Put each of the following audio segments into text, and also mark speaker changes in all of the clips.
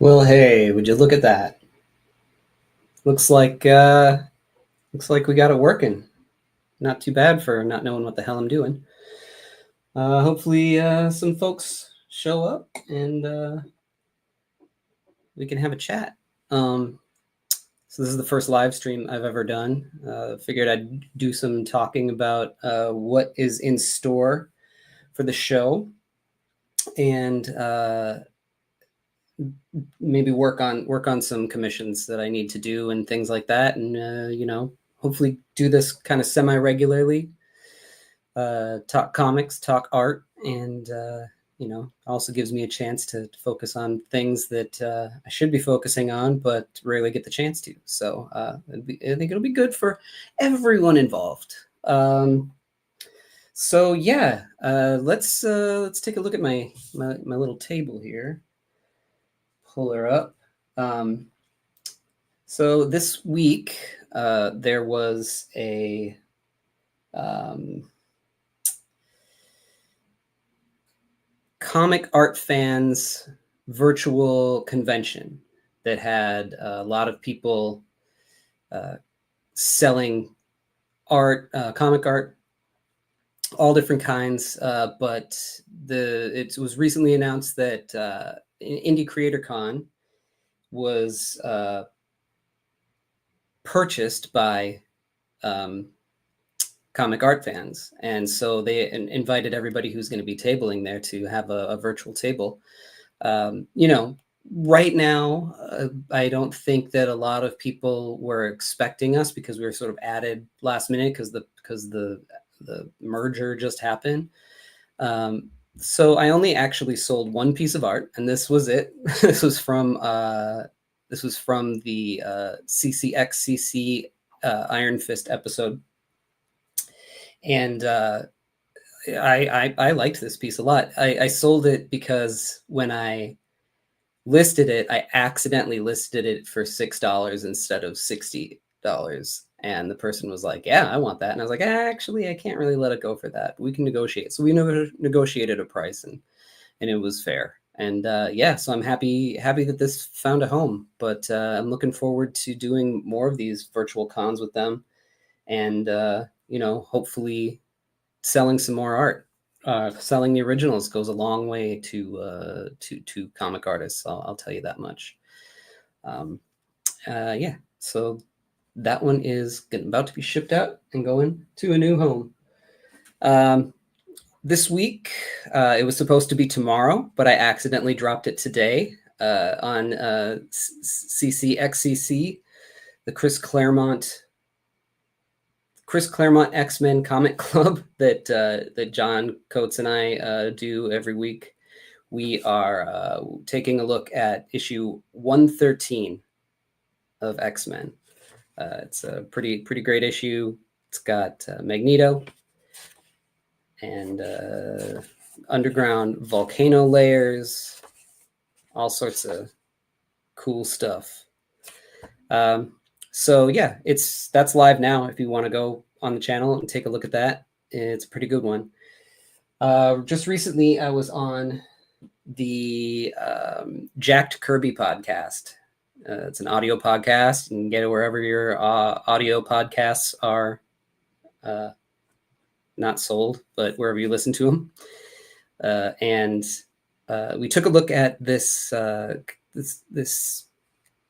Speaker 1: Well, hey, would you look at that? Looks like we got it working. Not too bad for not knowing what the hell I'm doing. Hopefully, some folks show up and we can have a chat. Um, so this is the first live stream I've ever done. Figured I'd do some talking about what is in store for the show and maybe work on some commissions that I need to do and things like that, and hopefully do this kind of semi regularly. Talk comics, talk art, and also gives me a chance to focus on things that I should be focusing on, but rarely get the chance to. So I think it'll be good for everyone involved. So yeah, let's take a look at my little table here. Pull her up. Um, so this week there was a comic art fans virtual convention that had a lot of people selling art, comic art, all different kinds. But it was recently announced that Indie Creator Con was purchased by comic art fans, and so they invited everybody who's going to be tabling there to have a virtual table. Right now, I don't think that a lot of people were expecting us, because we were sort of added last minute because the merger just happened. So I only actually sold one piece of art, and this was it. This was from the CCXCC Iron Fist episode, and I liked this piece a lot. I sold it because when I listed it, I accidentally listed it for $6 instead of $60. And the person was like, "Yeah, I want that." And I was like, "Actually, I can't really let it go for that. We can negotiate." So we negotiated a price, and it was fair. And yeah, so I'm happy that this found a home. But I'm looking forward to doing more of these virtual cons with them, and hopefully selling some more art. Selling the originals goes a long way to comic artists. I'll tell you that much. Yeah, so that one is about to be shipped out and going to a new home. This week, it was supposed to be tomorrow, but I accidentally dropped it today on CCXCC, the Chris Claremont X-Men Comic Club that John Coates and I do every week. We are taking a look at issue 113 of X-Men. It's a pretty great issue. It's got Magneto and underground volcano layers, all sorts of cool stuff. So yeah, that's live now. If you want to go on the channel and take a look at that, it's a pretty good one. Just recently, I was on the Jacked Kirby podcast. It's an audio podcast. You can get it wherever your audio podcasts are not sold, but wherever you listen to them. And we took a look at this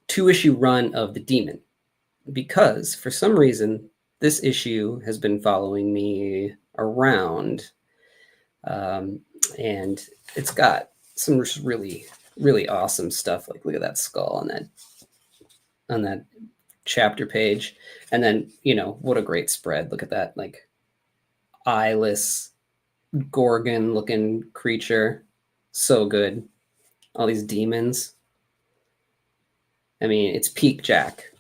Speaker 1: 2-issue run of the Demon, because for some reason this issue has been following me around, and it's got some really awesome stuff. Like, look at that skull on that chapter page, and then what a great spread. Look at that, like, eyeless Gorgon looking creature. So good. All these demons. I mean, it's peak Jack.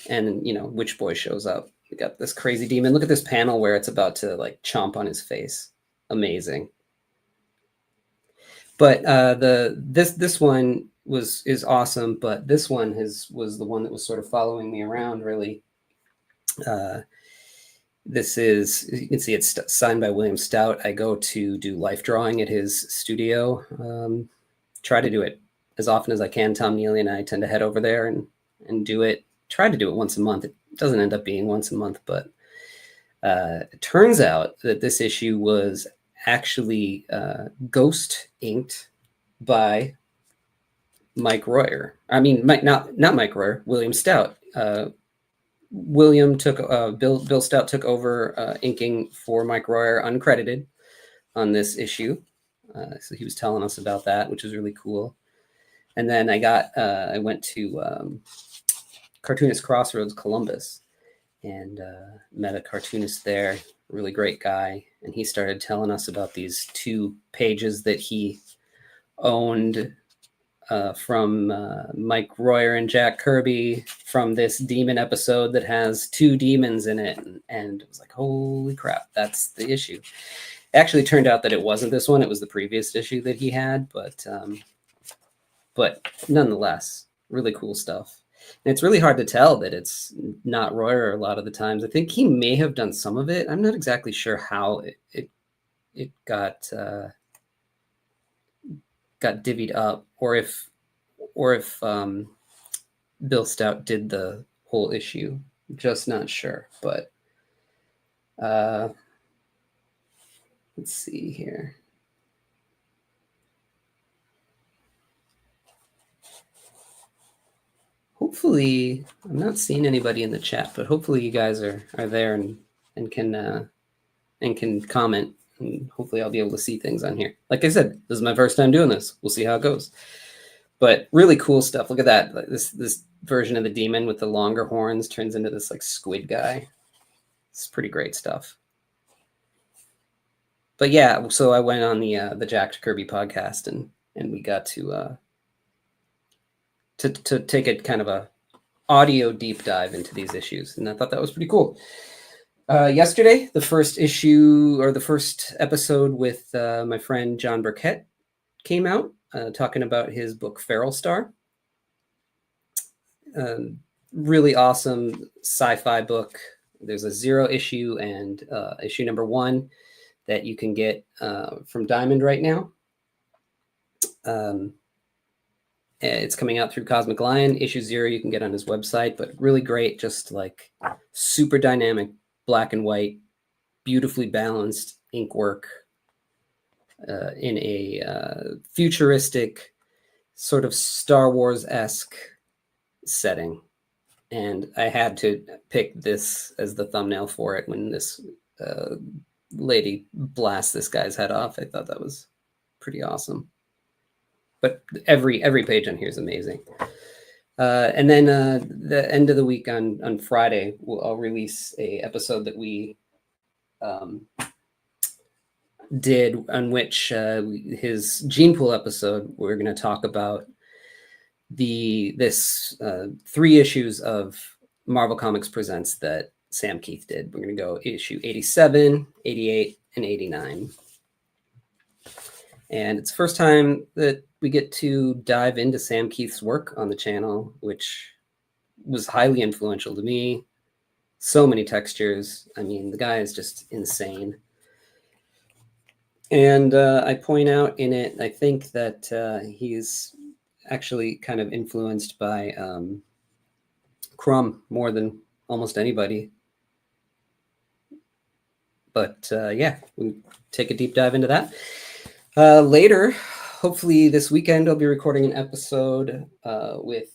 Speaker 1: And Witch Boy shows up. We got this crazy demon. Look at this panel where it's about to like chomp on his face. Amazing. But this one is awesome. But this one was the one that was sort of following me around, really. This is, you can see it's signed by William Stout. I go to do life drawing at his studio. Try to do it as often as I can. Tom Neely and I tend to head over there and do it. Try to do it once a month. It doesn't end up being once a month, but it turns out that this issue was actually ghost inked by Mike Royer. I mean, not Mike Royer, William Stout. William took Bill Stout took over inking for Mike Royer, uncredited, on this issue. So he was telling us about that, which was really cool. And then I went to Cartoonist Crossroads, Columbus, and met a cartoonist there, really great guy. And he started telling us about these 2 pages that he owned from Mike Royer and Jack Kirby from this demon episode that has 2 demons in it. And it was like, holy crap, that's the issue. It actually turned out that it wasn't this one. It was the previous issue that he had, but nonetheless, really cool stuff. And it's really hard to tell that it's not Royer a lot of the times. I think he may have done some of it. I'm not exactly sure how it got divvied up, or if Bill Stout did the whole issue. Just not sure. But let's see here. Hopefully, I'm not seeing anybody in the chat, but hopefully you guys are there and can comment, and hopefully I'll be able to see things on here. Like I said, this is my first time doing this. We'll see how it goes. But really cool stuff. Look at that. This version of the demon with the longer horns turns into this like squid guy. It's pretty great stuff. But yeah, so I went on the Jack Kirby podcast and we got to take a kind of a audio deep dive into these issues, and I thought that was pretty cool. Yesterday, the first issue, or the first episode with my friend John Burkett came out, talking about his book Feral Star. Really awesome sci-fi book. There's a 0 issue and issue number 1 that you can get from Diamond right now. It's coming out through Cosmic Lion. Issue 0 you can get on his website, but really great, just like super dynamic, black and white, beautifully balanced ink work in a futuristic sort of Star Wars-esque setting. And I had to pick this as the thumbnail for it when this lady blasts this guy's head off. I thought that was pretty awesome. But every page on here is amazing. And then the end of the week on Friday, I'll release a episode that we did, on which his Gene Pool episode, we're going to talk about this 3 issues of Marvel Comics Presents that Sam Keith did. We're going to go issue 87, 88, and 89. And it's the first time that we get to dive into Sam Keith's work on the channel, which was highly influential to me. So many textures. I mean, the guy is just insane. And I point out in it, I think that he's actually kind of influenced by Crumb more than almost anybody. But yeah, we take a deep dive into that. Later, hopefully this weekend, I'll be recording an episode with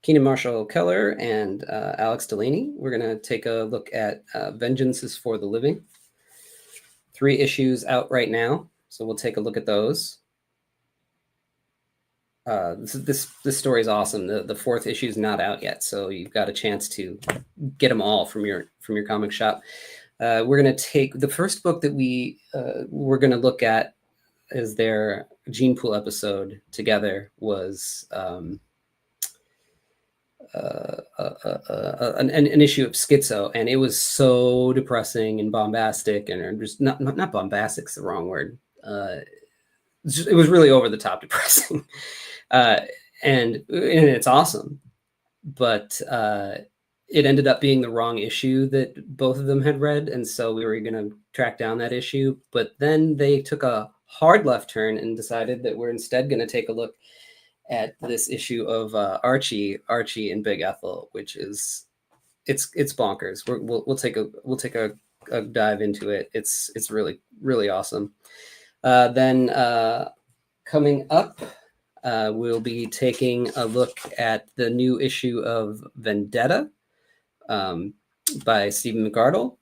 Speaker 1: Keenan Marshall Keller and Alex Delaney. We're going to take a look at Vengeance is for the Living. 3 issues out right now, so we'll take a look at those. This story is awesome. The 4th issue is not out yet, so you've got a chance to get them all from your comic shop. We're going to take the first book that we're going to look at as their Gene Pool episode together was an issue of Schizo, and it was so depressing and bombastic, and just not bombastic's the wrong word. It was really over the top depressing, and it's awesome, but it ended up being the wrong issue that both of them had read, and so we were going to track down that issue. But then they took a hard left turn and decided that we're instead going to take a look at this issue of Archie and Big Ethel, which is it's bonkers. We'll take a dive into it. It's really, really awesome. Then coming up, we'll be taking a look at the new issue of Vendetta by Stephen McArdle.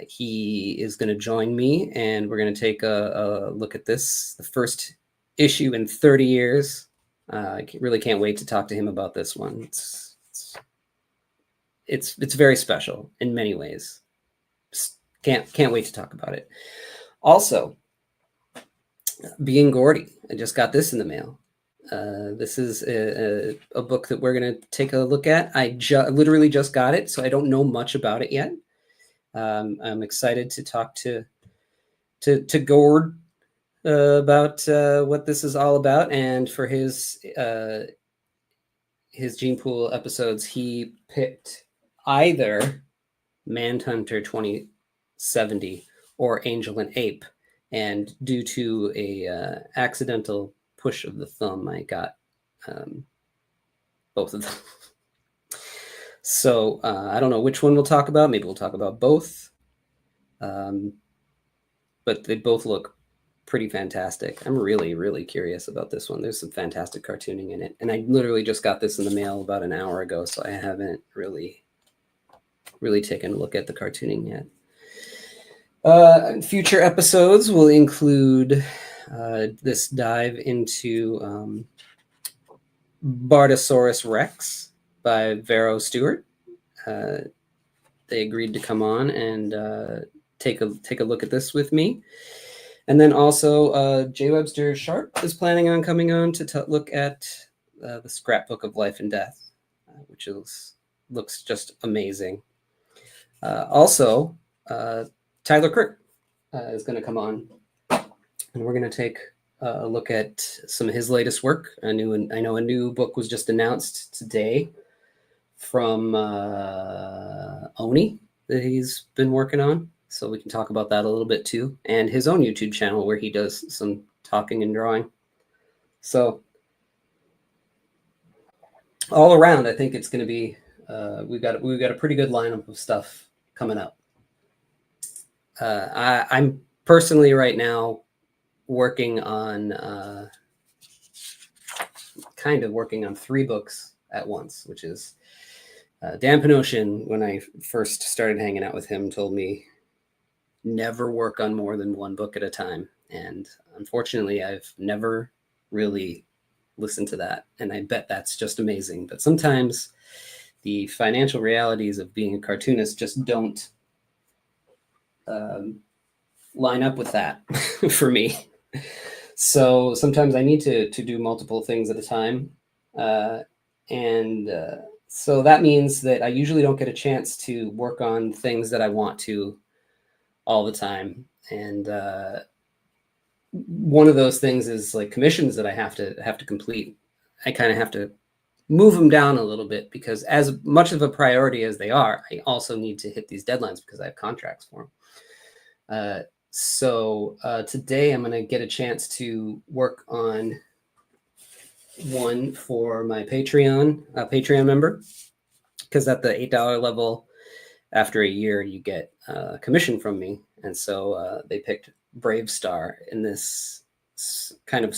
Speaker 1: He is going to join me, and we're going to take a look at this, the first issue in 30 years. I really can't wait to talk to him about this one. It's very special in many ways. Can't wait to talk about it. Also, Being Gordy. I just got this in the mail. This is a book that we're going to take a look at. I literally just got it, so I don't know much about it yet. I'm excited to talk to Gord about what this is all about, and for his Gene Pool episodes, he picked either Manhunter 2070 or Angel and Ape, and due to a accidental push of the thumb, I got both of them. So I don't know which one we'll talk about. Maybe we'll talk about both. But they both look pretty fantastic. I'm really, really curious about this one. There's some fantastic cartooning in it. And I literally just got this in the mail about an hour ago, so I haven't really taken a look at the cartooning yet. Future episodes will include this dive into Bartosaurus Rex by Vero Stewart. They agreed to come on and take a look at this with me. And then also J. Webster Sharp is planning on coming on to look at the Scrapbook of Life and Death, which looks just amazing. Also, Tyler Kirk is going to come on, and we're going to take a look at some of his latest work. I know a new book was just announced today from Oni that he's been working on, so we can talk about that a little bit too, and his own YouTube channel where he does some talking and drawing. So all around, I think it's going to be we've got a pretty good lineup of stuff coming up. I'm personally right now working on kind of working on 3 books at once, which is Dan Panosian, when I first started hanging out with him, told me never work on more than 1 book at a time. And unfortunately, I've never really listened to that. And I bet that's just amazing. But sometimes the financial realities of being a cartoonist just don't line up with that for me. So sometimes I need to do multiple things at a time. So that means that I usually don't get a chance to work on things that I want to all the time. And one of those things is like commissions that I have to complete. I kind of have to move them down a little bit, because as much of a priority as they are, I also need to hit these deadlines because I have contracts for them. So today I'm going to get a chance to work on one for my Patreon member, because at the $8 level, after a year, you get a commission from me. And so they picked BraveStarr in this kind of,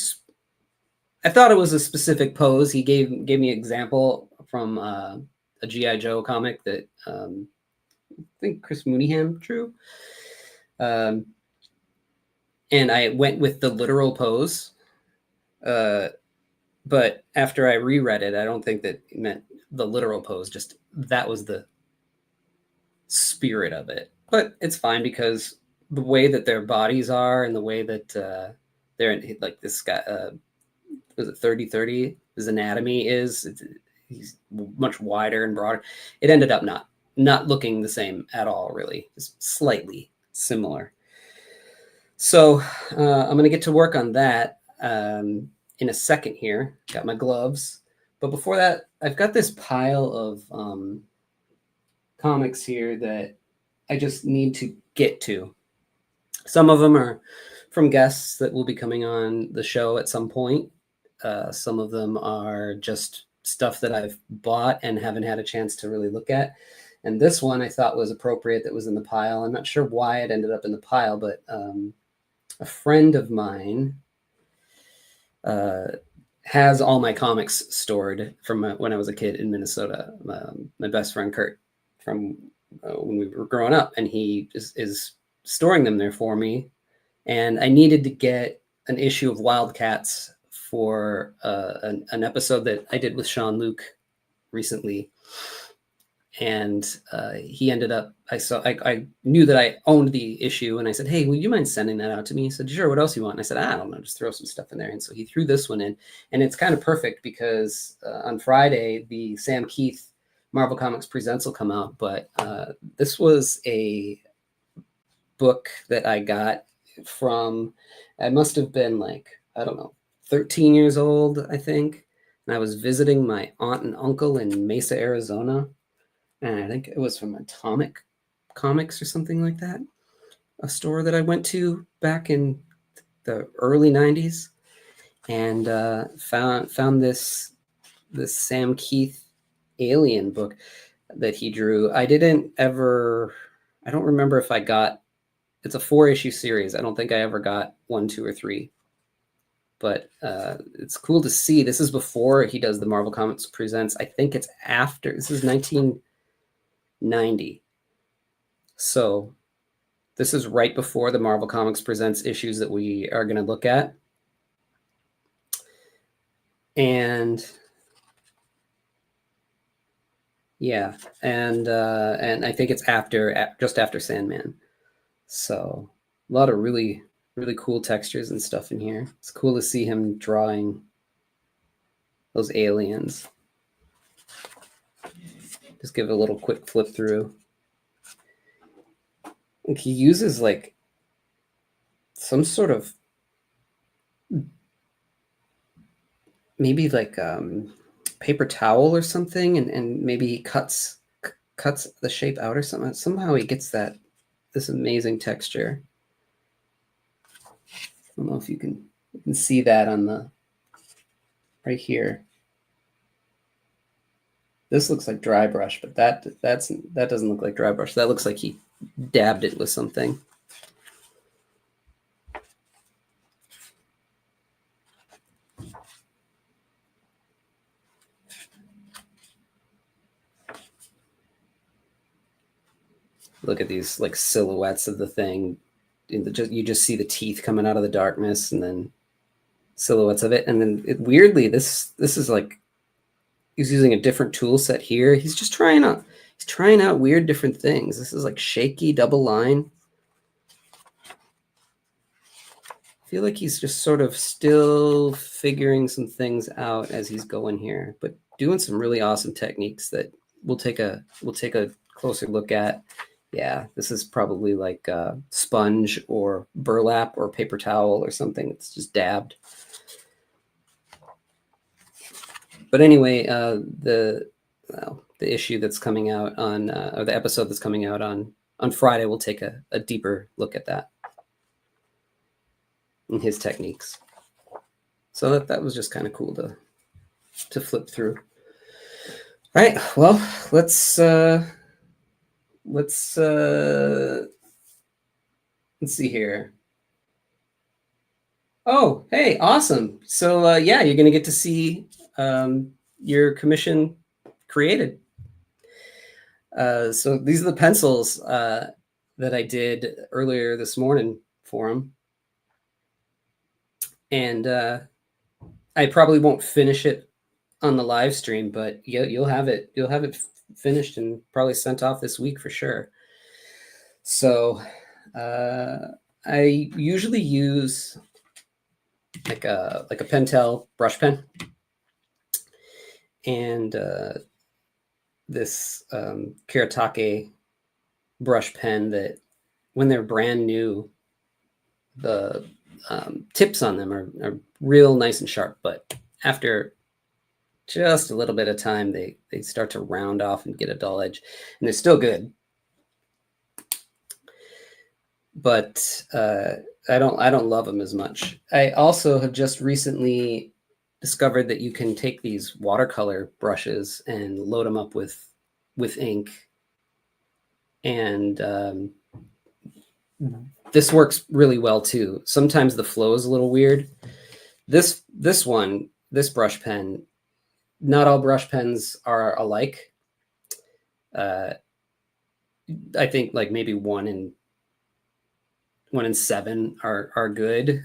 Speaker 1: I thought it was a specific pose. He gave me an example from a G.I. Joe comic that I think Chris Mooneyham drew. And I went with the literal pose. But after I reread it, I don't think that it meant the literal pose. Just that was the spirit of it. But it's fine, because the way that their bodies are and the way that they're in, like this guy, was it 30-30? His anatomy he's much wider and broader. It ended up not looking the same at all, really, just slightly similar. So I'm going to get to work on that in a second here. Got my gloves. But before that, I've got this pile of comics here that I just need to get to. Some of them are from guests that will be coming on the show at some point. Some of them are just stuff that I've bought and haven't had a chance to really look at. And this one I thought was appropriate that was in the pile. I'm not sure why it ended up in the pile, but a friend of mine has all my comics stored from when I was a kid in Minnesota. My best friend Kurt from when we were growing up, and he is storing them there for me. And I needed to get an issue of Wildcats for an episode that I did with Sean Luke recently. And he ended up, I knew that I owned the issue, and I said, hey, would you mind sending that out to me? He said, sure, what else you want? And I said, I don't know, just throw some stuff in there. And so he threw this one in, and it's kind of perfect because on Friday, the Sam Keith Marvel Comics Presents will come out, but this was a book that I got from, I must have been like, I don't know, 13 years old, I think. And I was visiting my aunt and uncle in Mesa, Arizona. And I think it was from Atomic Comics or something like that, a store that I went to back in the early 90s, and found this Sam Keith Alien book that he drew. I don't remember if I got, it's a 4-issue series. I don't think I ever got 1, 2, or 3. But it's cool to see. This is before he does the Marvel Comics Presents. I think it's after. This is 1990. So this is right before the Marvel Comics Presents issues that we are going to look at. And yeah, and I think it's just after Sandman. So a lot of really, really cool textures and stuff in here. It's cool to see him drawing those aliens. Just give it a little quick flip through. And he uses like some sort of maybe like paper towel or something, and maybe he cuts the shape out or something. Somehow he gets this amazing texture. I don't know if you can see that on the right here. This looks like dry brush, but that doesn't look like dry brush. That looks like he dabbed it with something. Look at these like silhouettes of the thing. You just see the teeth coming out of the darkness, and then silhouettes of it. And then weirdly, this is like he's using a different tool set here. He's just trying out weird different things. This is like shaky double line. I feel like he's just sort of still figuring some things out as he's going here, but doing some really awesome techniques that we'll take a closer look at. Yeah, this is probably like sponge or burlap or paper towel or something. It's just dabbed. But anyway, the issue that's coming out on, or the episode that's coming out on Friday, we'll take a deeper look at that and his techniques. So that was just kind of cool to flip through. All right, well, let's see here. Oh, hey, awesome. So yeah, you're gonna get to see your commission created. So these are the pencils that I did earlier this morning for him. And I probably won't finish it on the live stream, but you'll have it finished and probably sent off this week for sure. So I usually use like a Pentel brush pen, and this Kiritake brush pen that when they're brand new, the tips on them are real nice and sharp, but after just a little bit of time, they start to round off and get a dull edge, and they're still good. But I don't love them as much. I also have just recently discovered that you can take these watercolor brushes and load them up with ink, and this works really well too. Sometimes the flow is a little weird. This brush pen, not all brush pens are alike. I think like maybe one in 7 are good.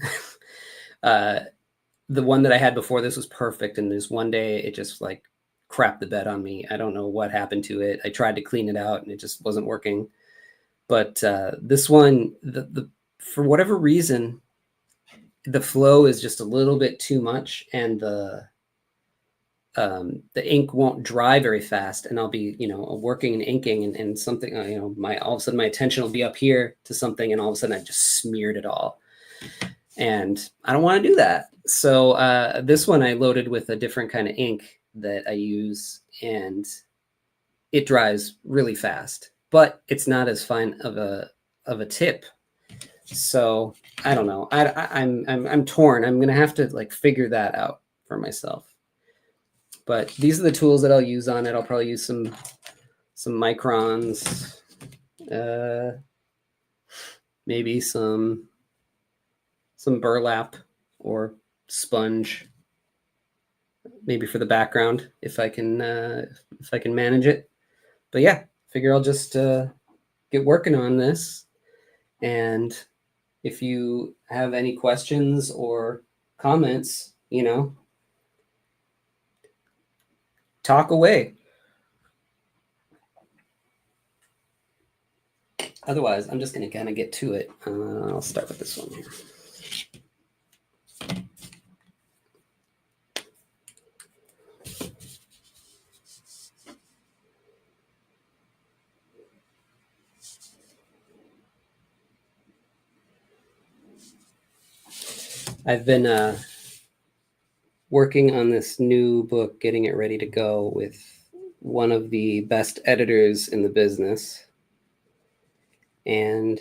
Speaker 1: The one that I had before this was perfect, and this one day it just like crapped the bed on me. I don't know what happened to it. I tried to clean it out and it just wasn't working. But this one, the for whatever reason, the flow is just a little bit too much, and the ink won't dry very fast, and I'll be, working and inking, and something, all of a sudden my attention will be up here to something, and all of a sudden I just smeared it all, and I don't want to do that. So this one I loaded with a different kind of ink that I use, and it dries really fast, but it's not as fine of a tip. So I don't know. I'm torn. I'm gonna have to like figure that out for myself. But these are the tools that I'll use on it. I'll probably use some microns, maybe some burlap or sponge, maybe for the background if I can manage it. But yeah, figure I'll just get working on this. And if you have any questions or comments, talk away. Otherwise, I'm just going to kind of get to it. I'll start with this one here. I've been working on this new book, getting it ready to go with one of the best editors in the business. And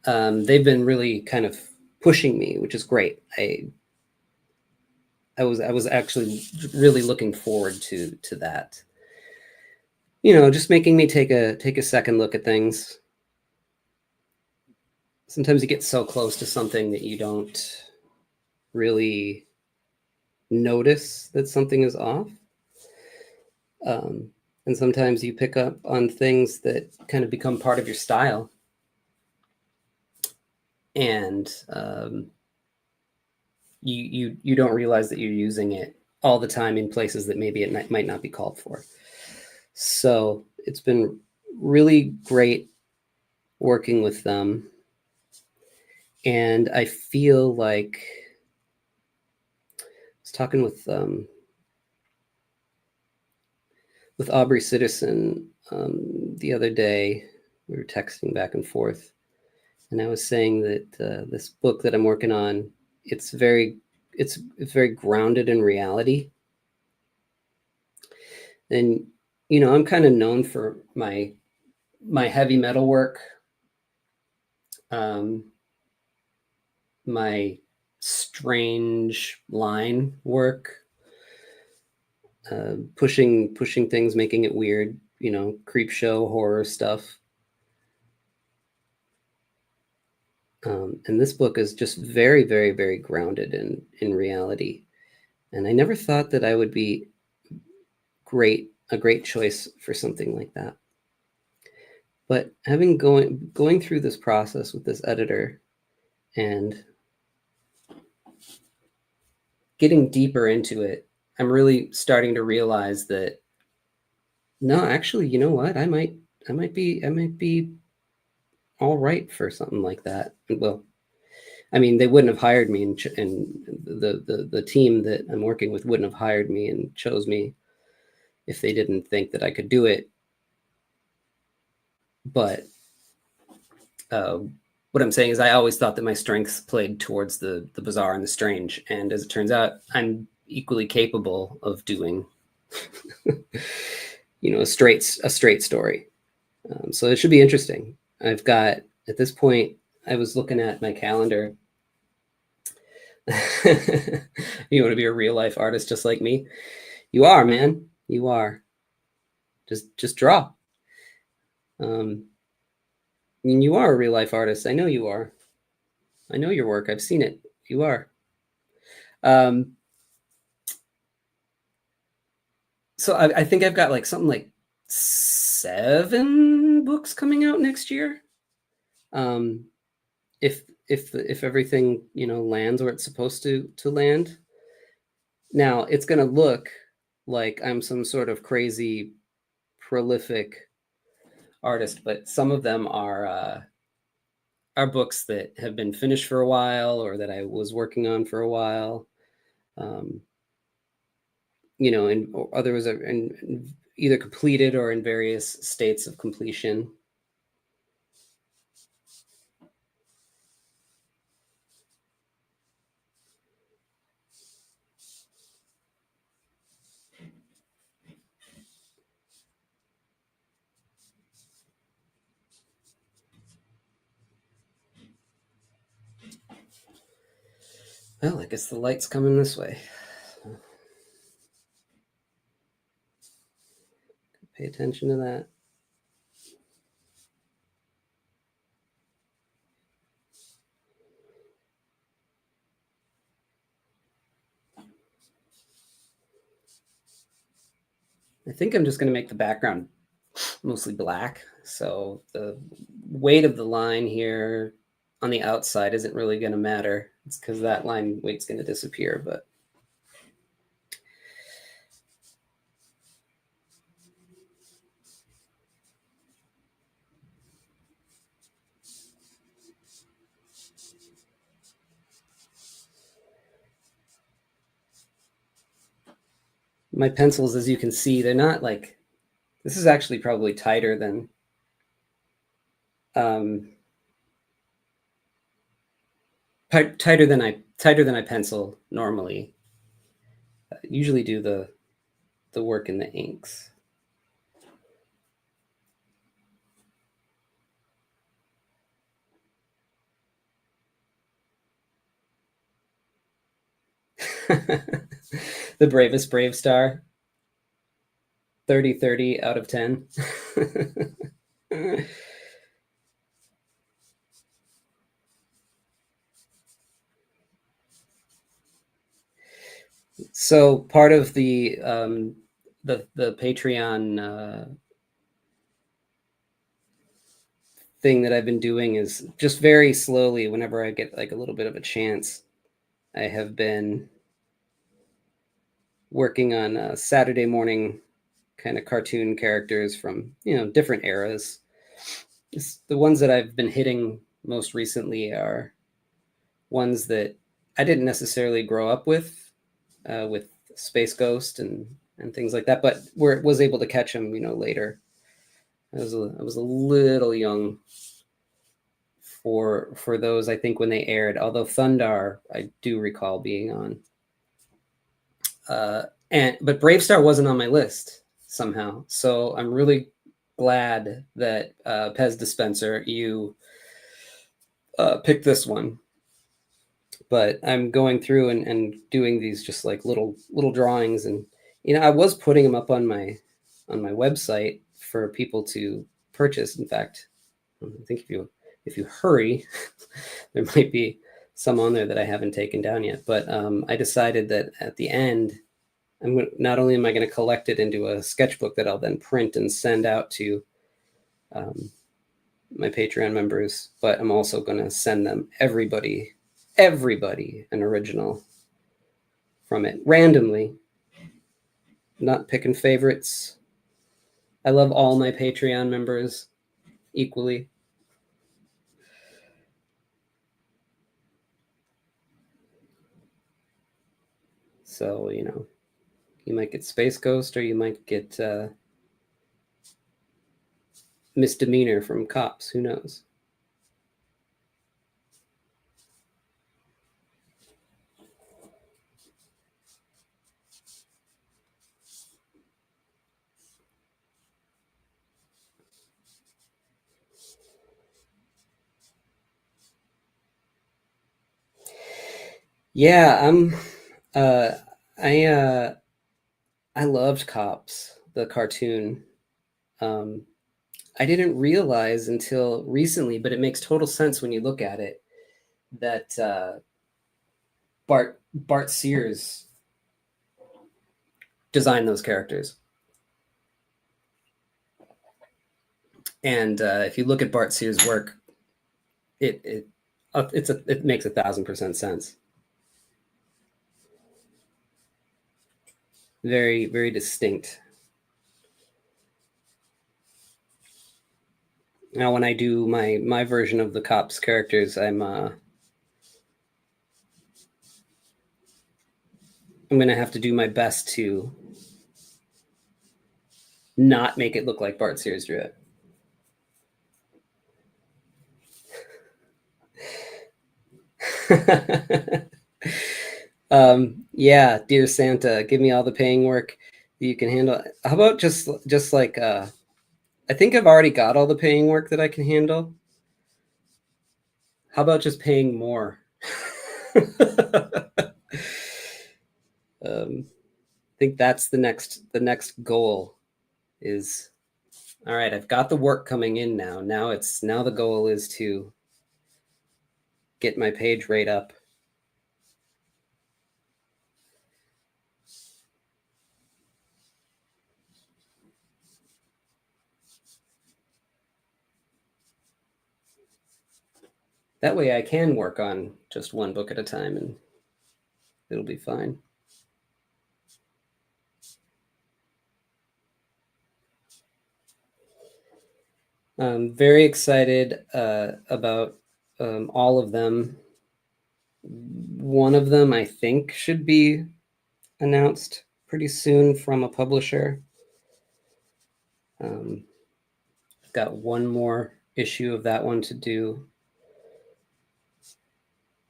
Speaker 1: they've been really kind of pushing me, which is great. I was actually really looking forward to that. Just making me take a second look at things. Sometimes you get so close to something that you don't really notice that something is off. And sometimes you pick up on things that kind of become part of your style. And you don't realize that you're using it all the time in places that maybe it might not be called for. So it's been really great working with them. And I feel like I was talking with Aubrey Citizen the other day. We were texting back and forth, and I was saying that this book that I'm working on, it's very grounded in reality. And I'm kind of known for my heavy metal work, my strange line work, pushing things, making it weird, creep show horror stuff. And this book is just very, very, very grounded in reality. And I never thought that I would be a great choice for something like that. But having going through this process with this editor and getting deeper into it, I'm really starting to realize that no, actually, you know what? I might be all right for something like that. Well, I mean, they wouldn't have hired me, and the team that I'm working with wouldn't have hired me and chose me if they didn't think that I could do it. But what I'm saying is I always thought that my strengths played towards the bizarre and the strange. And as it turns out, I'm equally capable of doing, a straight story. So it should be interesting. I've got, at this point, I was looking at my calendar. You want to be a real life artist just like me? You are, man. You are. Just draw. Um, I mean, you are a real life artist. I know you are. I know your work. I've seen it. You are. Um, so I think I've got like something like 7 books coming out next year. Um, if everything lands where it's supposed to land. Now it's going to look like I'm some sort of crazy prolific artist, but some of them are books that have been finished for a while or that I was working on for a while. Um, and others are in either completed or in various states of completion. Well, I guess the light's coming this way. Pay attention to that. I think I'm just going to make the background mostly black. So the weight of the line here on the outside isn't really going to matter. It's because that line weight's going to disappear. But my pencils, as you can see, they're not like, this is actually probably tighter than tighter than I pencil normally. I usually do the work in the inks. The bravest BraveStarr, 30/30 out of 10. So part of the Patreon thing that I've been doing is just very slowly, whenever I get like a little bit of a chance, I have been working on Saturday morning kind of cartoon characters from different eras. The ones that I've been hitting most recently are ones that I didn't necessarily grow up with Space Ghost and things like that, but was able to catch them later. I was a little young for those, I think, when they aired. Although Thundar, I do recall being on. But BraveStarr wasn't on my list somehow, so I'm really glad that Pez Dispenser, you picked this one. But I'm going through and doing these just like little drawings, and I was putting them up on my website for people to purchase. In fact, I think if you hurry, there might be some on there that I haven't taken down yet. But I decided that at the end, not only am I going to collect it into a sketchbook that I'll then print and send out to my Patreon members, but I'm also going to send them everybody an original from it randomly, not picking favorites. I love all my Patreon members equally. So, you might get Space Ghost, or you might get Misdemeanor from Cops. Who knows? Yeah, uh I uh I loved Cops, the cartoon. Um I didn't realize until recently, but it makes total sense when you look at it, that Bart Sears designed those characters. And if you look at Bart Sears' work, it makes 1,000% sense. Very, very distinct. Now, when I do my version of the Cops characters, I'm gonna have to do my best to not make it look like Bart Sears drew it. Yeah, dear Santa, give me all the paying work that you can handle. How about just like I think I've already got all the paying work that I can handle. How about just paying more? I think that's the next goal is, all right, I've got the work coming in now. Now the goal is to get my page rate up. That way I can work on just one book at a time and it'll be fine. I'm very excited about all of them. One of them I think should be announced pretty soon from a publisher. I've got one more issue of that one to do,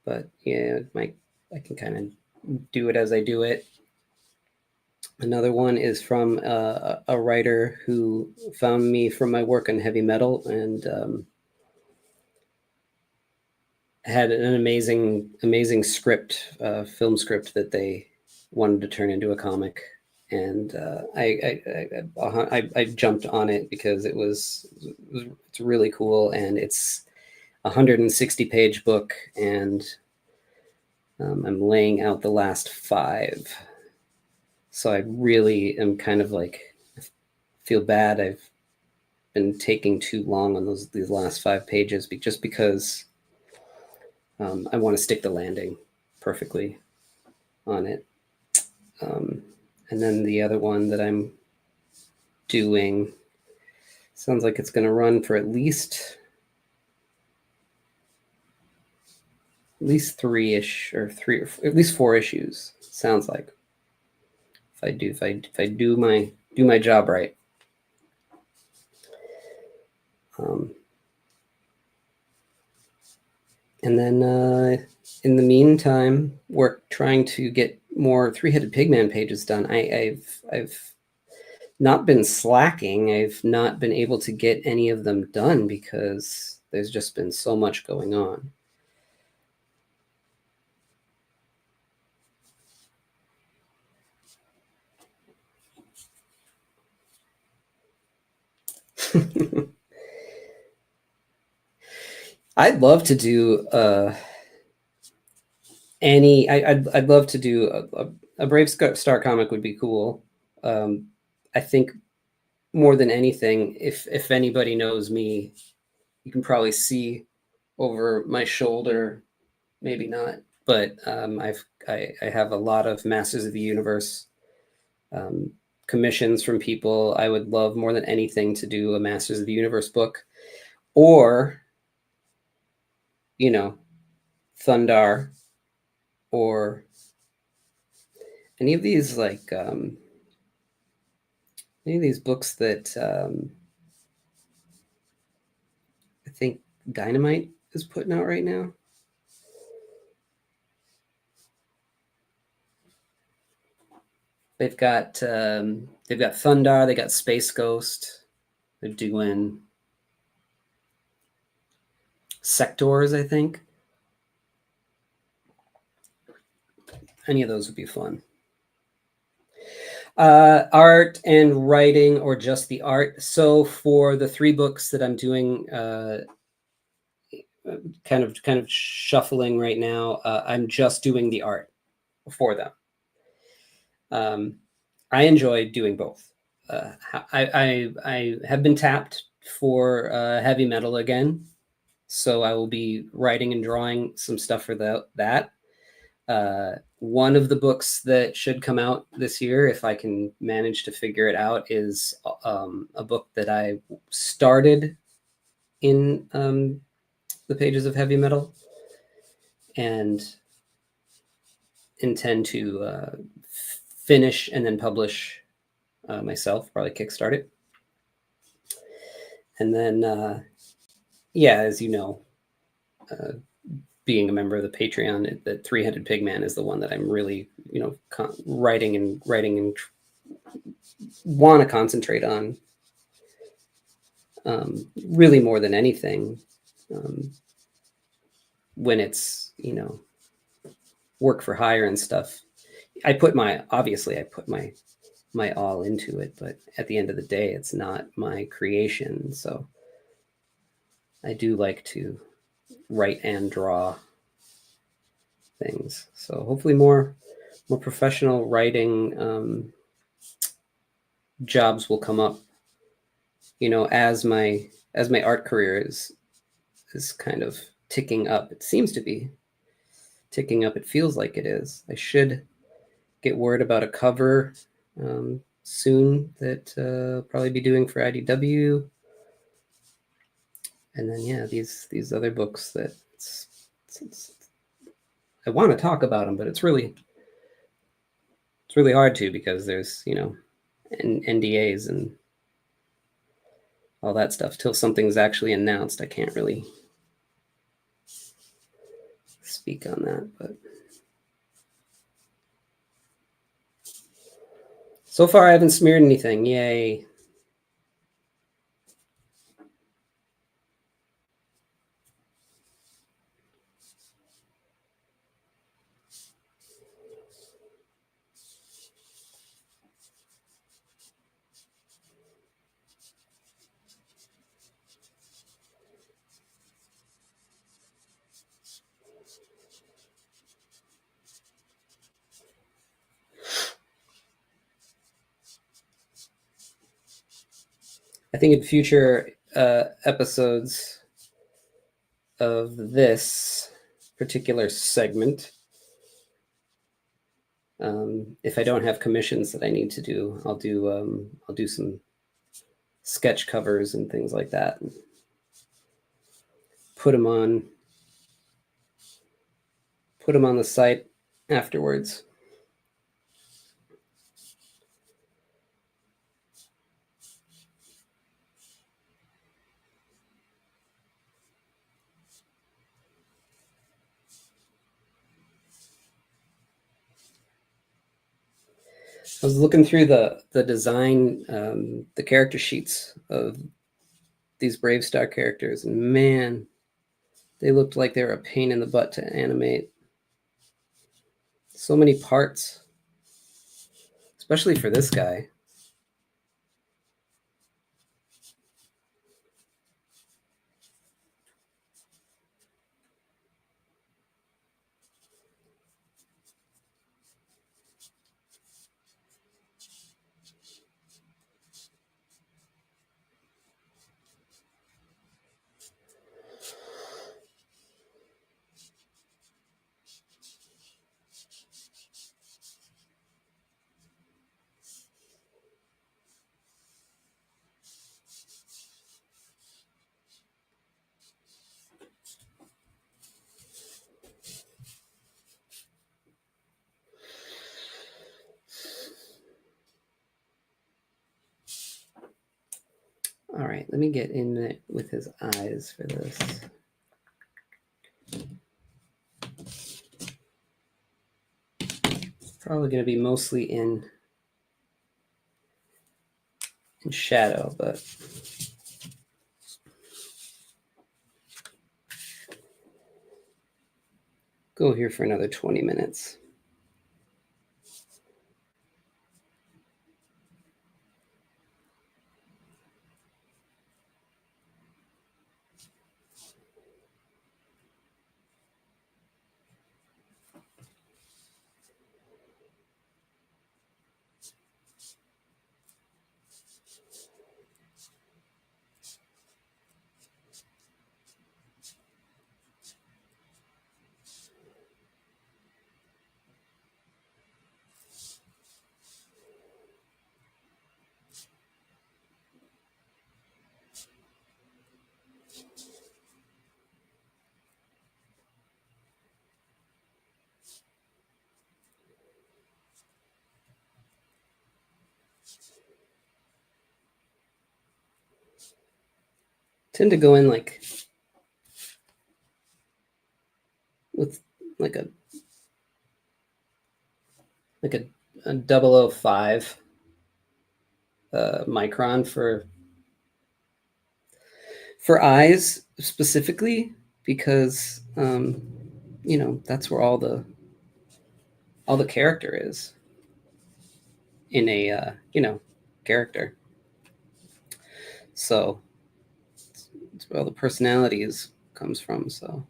Speaker 1: but yeah, I can kind of do it as I do it. Another one is from a writer who found me from my work on heavy metal and had an amazing script, film script that they wanted to turn into a comic, and I jumped on it because it's really cool, and it's a 160-page book, and I'm laying out the last five. So I really am kind of like, feel bad. I've been taking too long on these last 5 pages, just because I want to stick the landing perfectly on it. Um, and then the other one that I'm doing sounds like it's going to run for at least 3-ish, or at least 4 issues. Sounds like, if I do my job right. Um, and then in the meantime, we're trying to get more Three-Headed Pigman pages done. I've not been slacking. I've not been able to get any of them done because there's just been so much going on. I'd love to do I'd love to do a BraveStarr comic would be cool. I think more than anything, if anybody knows me, you can probably see over my shoulder, maybe not, but I have a lot of Masters of the Universe um, commissions from people. I would love more than anything to do a Masters of the Universe book, or Thundar, or any of these, like any of these books that I think Dynamite is putting out right now. They've got Thundar, they got Space Ghost, they're doing Sectors, I think. Any of those would be fun. Art and writing, or just the art. So for the 3 books that I'm doing, kind of shuffling right now, I'm just doing the art for them. I enjoy doing both. I have been tapped for heavy metal again, so I will be writing and drawing some stuff for that. One of the books that should come out this year, if I can manage to figure it out, is a book that I started in the pages of heavy metal and intend to finish and then publish myself, probably kickstart it. And then, yeah, as you know, being a member of the Patreon, the Three-Headed Pigman is the one that I'm really, writing and want to concentrate on, really more than anything. When it's, work for hire and stuff, I put my all into it, but at the end of the day, it's not my creation. So I do like to write and draw things. So hopefully more professional writing jobs will come up, as my art career is kind of ticking up. It seems to be ticking up. It feels like it is. I should get word about a cover soon that I'll probably be doing for IDW. And then, yeah, these other books that I want to talk about them, but it's really hard to, because there's, NDAs and all that stuff. Till something's actually announced, I can't really speak on that. But so far, I haven't smeared anything. Yay. I think in future episodes of this particular segment, if I don't have commissions that I need to do, I'll do some sketch covers and things like that, and put them on the site afterwards. I was looking through the design, the character sheets of these BraveStarr characters, and man, they looked like they were a pain in the butt to animate. So many parts, especially for this guy. All right, let me get in it with his eyes for this. Probably going to be mostly in shadow, but go here for another 20 minutes. tend to go in like with like a a 005 micron for eyes specifically, because that's where all the character is in a character. So it's where all the personalities comes from. So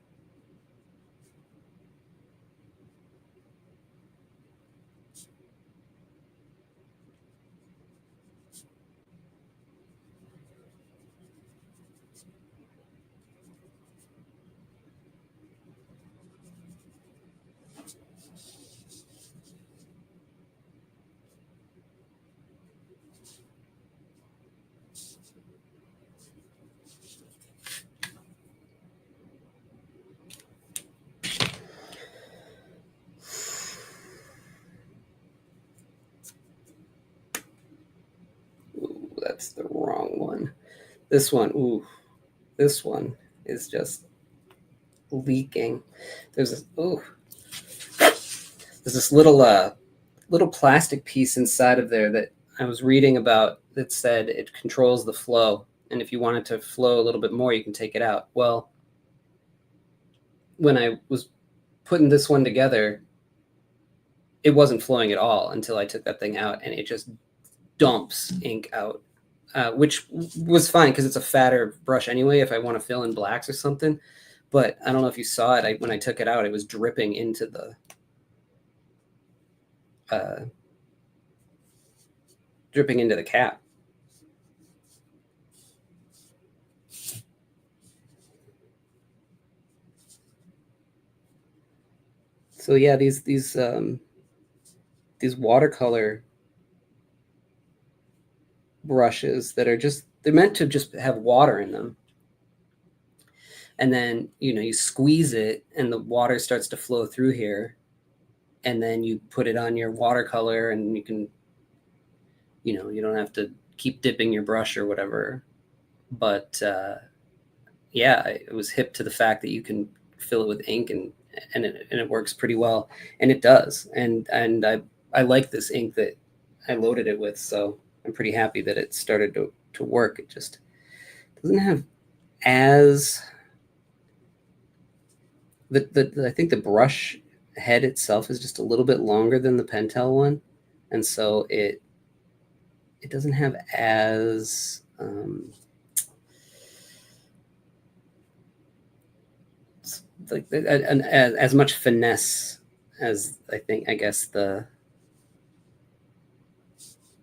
Speaker 1: ooh, that's the wrong one. This one, ooh, this one is just leaking. There's this, ooh, there's this little plastic piece inside of there that I was reading about that said it controls the flow, and if you want it to flow a little bit more, you can take it out. Well, when I was putting this one together, it wasn't flowing at all until I took that thing out, and it just dumps ink out, which was fine because it's a fatter brush anyway. If I want to fill in blacks or something, but I don't know if you saw it. When I took it out, it was dripping into the cap. So yeah, these watercolor brushes that are they're meant to just have water in them, and then you squeeze it and the water starts to flow through here, and then you put it on your watercolor, and you can you don't have to keep dipping your brush or whatever. But yeah, it was hip to the fact that you can fill it with ink, and it works pretty well, and it does. And I like this ink that I loaded it with, so I'm pretty happy that it started to work. It just doesn't have as I think the brush head itself is just a little bit longer than the Pentel one, and so it doesn't have as like as much finesse as I guess the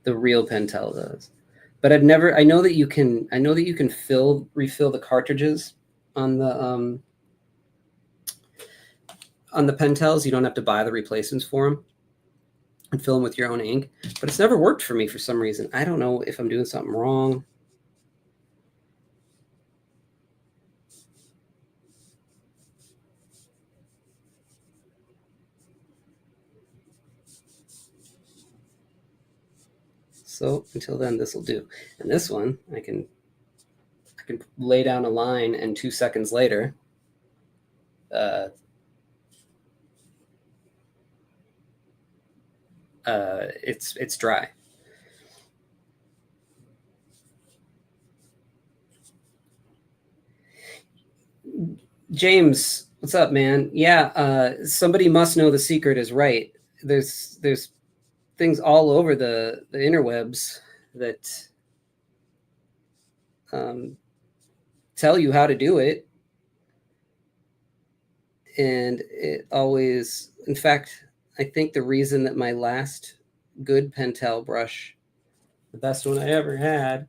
Speaker 1: real Pentel does. But I know that you can refill the cartridges on the Pentels. You don't have to buy the replacements for them and fill them with your own ink. But it's never worked for me for some reason. I don't know if I'm doing something wrong. So until then, this will do. And this one, I can lay down a line, and 2 seconds later, it's dry. James, what's up, man? Yeah, somebody must know the secret is right. There's things all over the interwebs that tell you how to do it, and it always, in fact, I think the reason that my last good Pentel brush, the best one I ever had,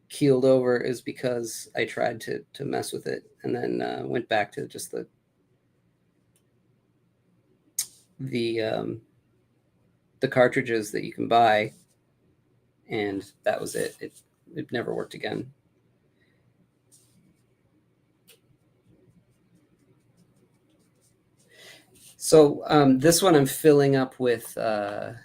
Speaker 1: keeled over, is because I tried to mess with it, and then went back to just the cartridges that you can buy, and that was it. It never worked again. So this one I'm filling up with the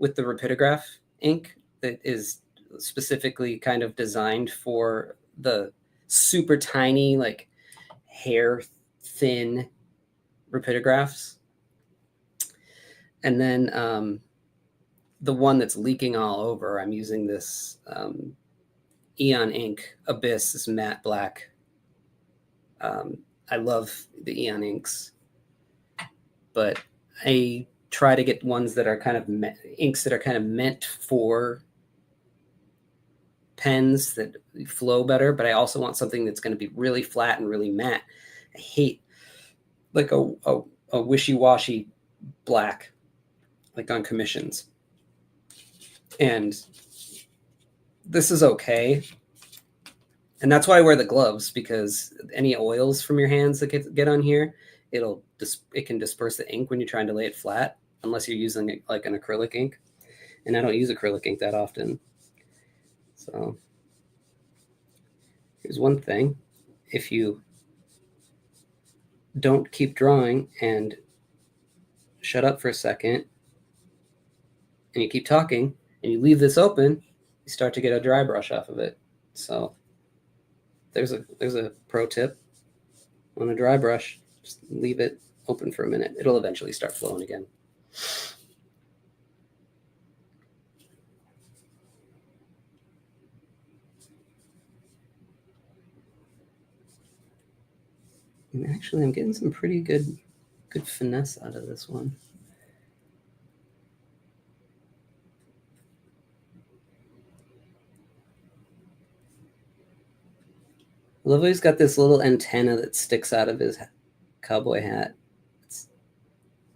Speaker 1: rapidograph ink that is specifically kind of designed for the super tiny, like hair thin rapidographs. And then the one that's leaking all over, I'm using this Eon ink Abyss, this matte black. I love the Eon inks, but I try to get ones that are kind of inks that are kind of meant for pens that flow better, but I also want something that's going to be really flat and really matte. I hate like a wishy-washy black, like on commissions. And this is okay. And that's why I wear the gloves, because any oils from your hands that get on here, it can disperse the ink when you're trying to lay it flat, unless you're using it like an acrylic ink. And I don't use acrylic ink that often. So here's one thing. If you don't keep drawing and shut up for a second, and you keep talking, and you leave this open, you start to get a dry brush off of it. So there's a pro tip on a dry brush. Just leave it open for a minute. It'll eventually start flowing again. And actually, I'm getting some pretty good finesse out of this one. I love how he's got this little antenna that sticks out of his cowboy hat. It's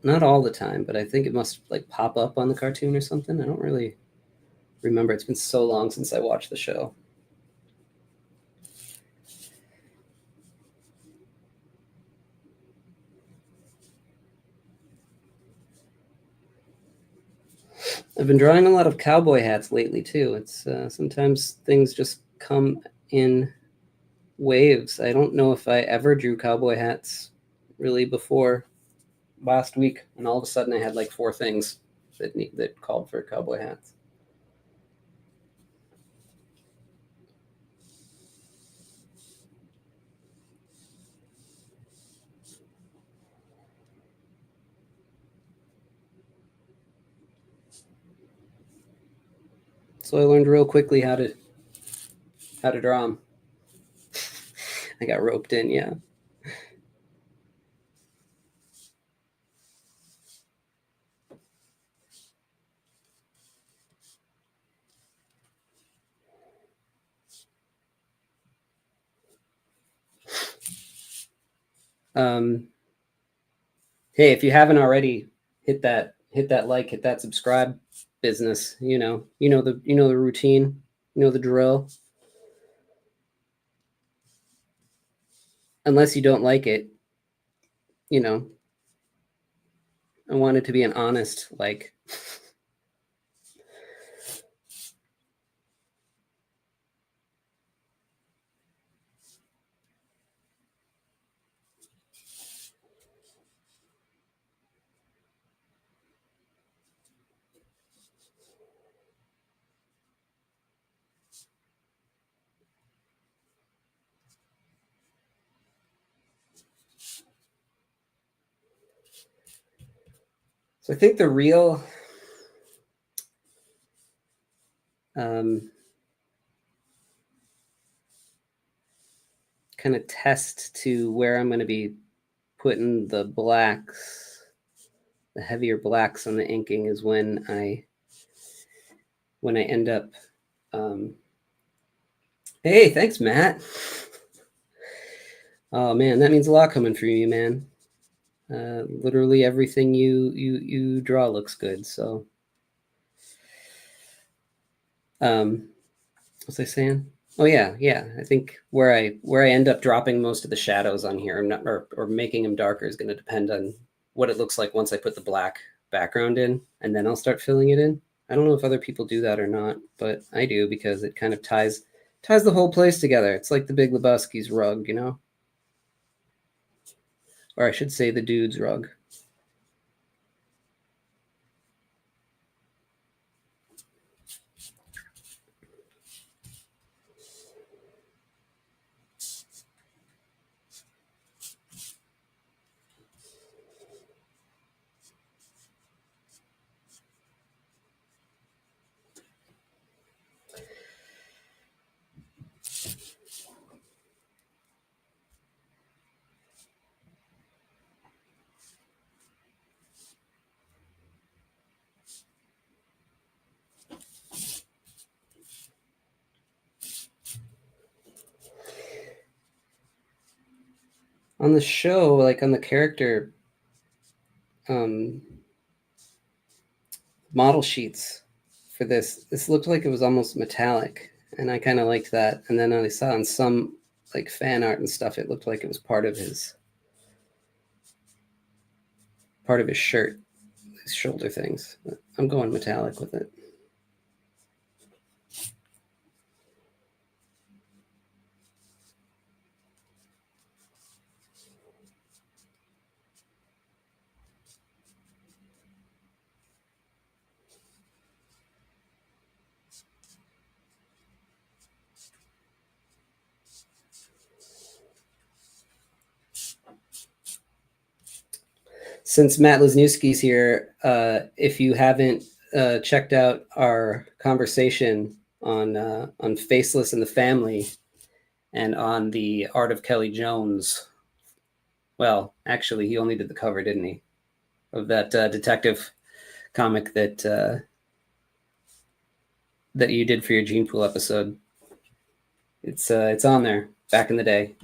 Speaker 1: not all the time, but I think it must like pop up on the cartoon or something. I don't really remember. It's been so long since I watched the show. I've been drawing a lot of cowboy hats lately too. It's sometimes things just come in waves. I don't know if I ever drew cowboy hats really before last week, and all of a sudden I had like 4 things that called for cowboy hats. So I learned real quickly how to draw them. I got roped in, yeah. Hey, if you haven't already, hit that like, hit that subscribe business. You know the routine, the drill. Unless you don't like it, I want it to be an honest like. So I think the real kind of test to where I'm going to be putting the blacks, the heavier blacks on the inking, is when I end up. Hey, thanks, Matt. Oh man, that means a lot coming from you, man. Literally everything you draw looks good. So, what was I saying? Oh yeah. I think where I end up dropping most of the shadows on here, or making them darker, is going to depend on what it looks like once I put the black background in, and then I'll start filling it in. I don't know if other people do that or not, but I do, because it kind of ties the whole place together. It's like the Big Lebowski's rug, or I should say the dude's rug. On the show, like on the character um, model sheets for this looked like it was almost metallic, and I kind of liked that. And then I saw on some like fan art and stuff, it looked like it was part of his shirt, his shoulder things. But I'm going metallic with it. Since Matt Lesniewski's here, if you haven't checked out our conversation on Faceless and the Family and on the Art of Kelly Jones, well, actually, he only did the cover, didn't he? Of that detective comic that you did for your Gene Pool episode. It's on there. Back in the day.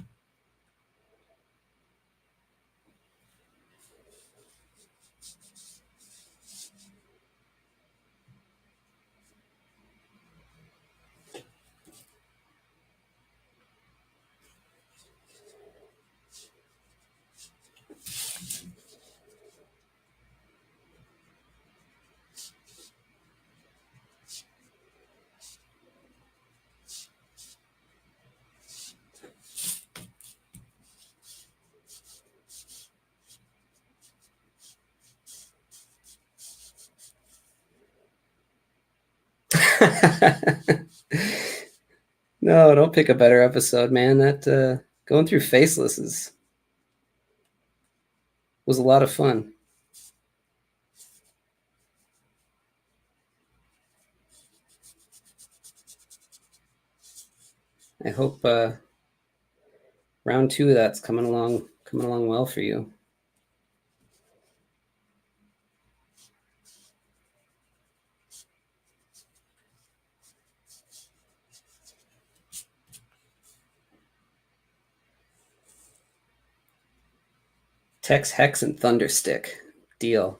Speaker 1: No, don't pick a better episode, man. That going through Faceless was a lot of fun. I hope round 2 of that's coming along well for you. Tex Hex and Thunderstick. Deal.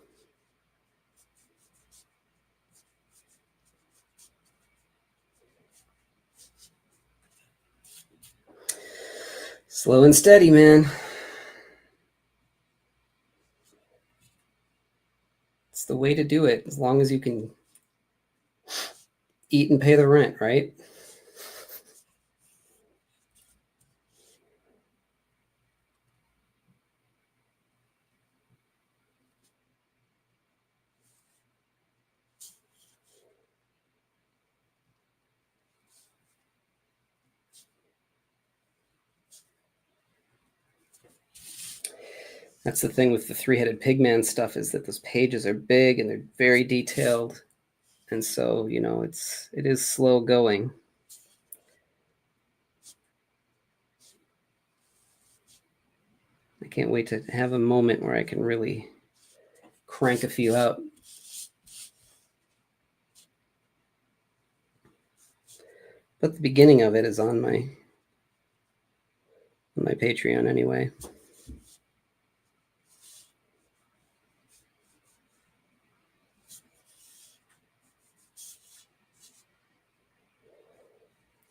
Speaker 1: Slow and steady, man. It's the way to do it, as long as you can eat and pay the rent, right? That's the thing with the Three-Headed Pigman stuff, is that those pages are big and they're very detailed. And so, it is slow going. I can't wait to have a moment where I can really crank a few out. But the beginning of it is on my Patreon anyway.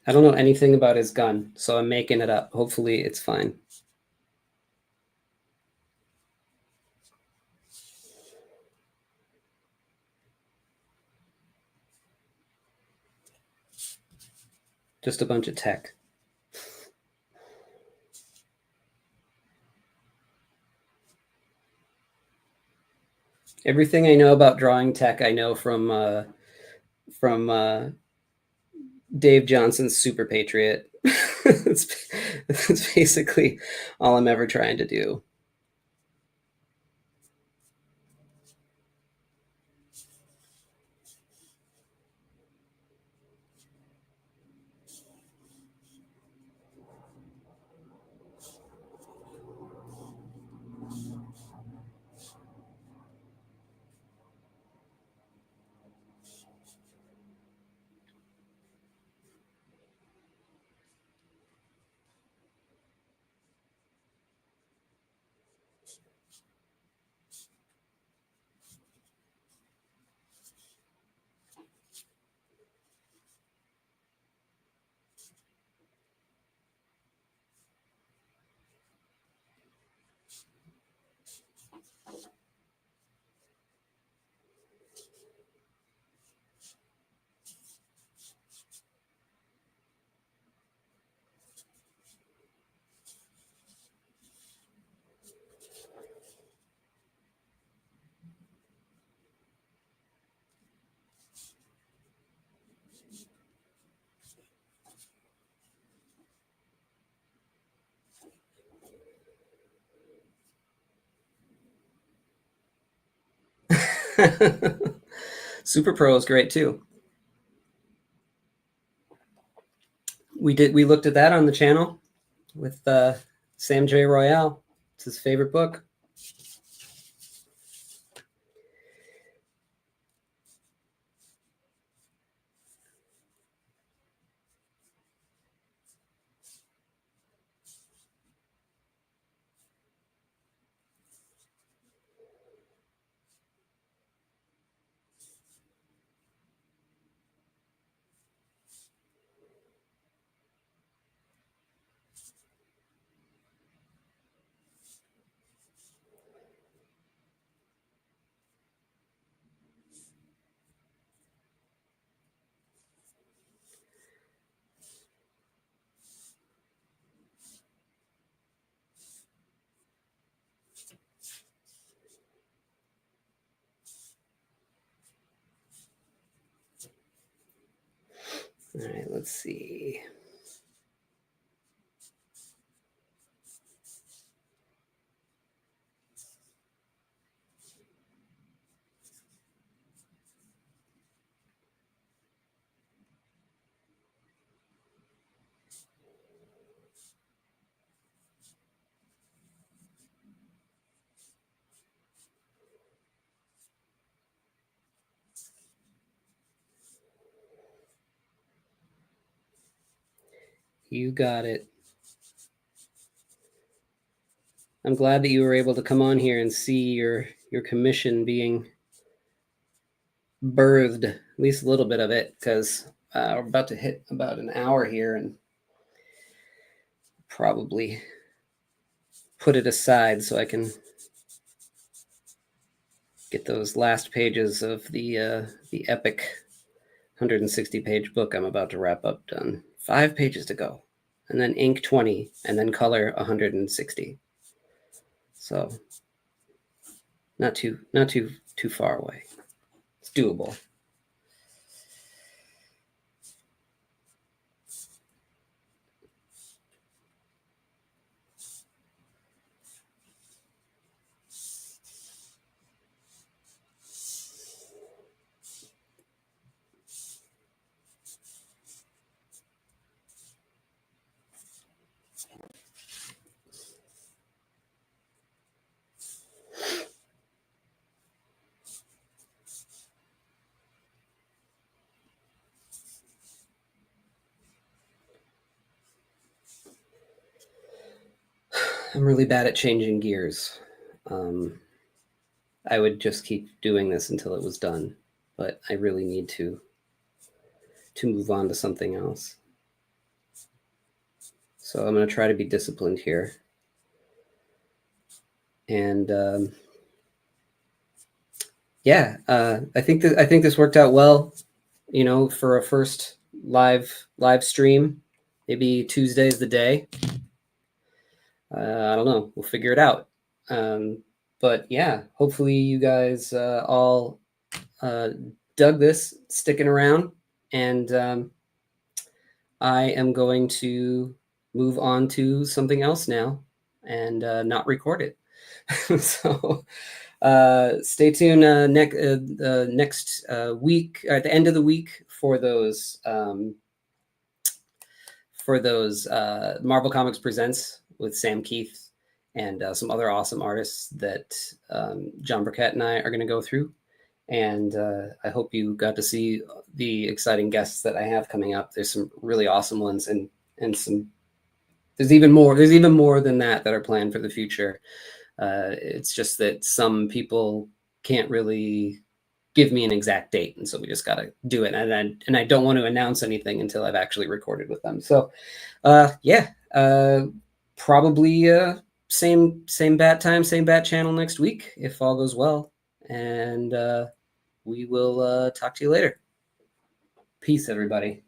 Speaker 1: I don't know anything about his gun, so I'm making it up. Hopefully it's fine. Just a bunch of tech. Everything I know about drawing tech, I know from Dave Johnson's Super Patriot. That's basically all I'm ever trying to do. Super Pro is great too. We looked at that on the channel with Sam J. Royale. It's his favorite book. All right, let's see. You got it. I'm glad that you were able to come on here and see your commission being birthed, at least a little bit of it, because we're about to hit about an hour here and probably put it aside so I can get those last pages of the epic 160-page book I'm about to wrap up done. 5 pages to go, and then ink 20, and then color 160. So not too far away. It's doable. I'm really bad at changing gears. I would just keep doing this until it was done, but I really need to move on to something else. So I'm going to try to be disciplined here. And yeah, I think this worked out well. You know, for a first live stream, maybe Tuesday's the day. I don't know. We'll figure it out. But yeah, hopefully you guys all dug this, sticking around, and I am going to move on to something else now and not record it. So stay tuned next week, or at the end of the week, for those Marvel Comics Presents with Sam Keith and some other awesome artists that John Burkett and I are going to go through. And I hope you got to see the exciting guests that I have coming up. There's some really awesome ones, and some. There's even more than that are planned for the future. It's just that some people can't really give me an exact date, and so we just got to do it. And I don't want to announce anything until I've actually recorded with them. So, yeah, probably same bat time, same bat channel next week if all goes well. And we will talk to you later. Peace, everybody.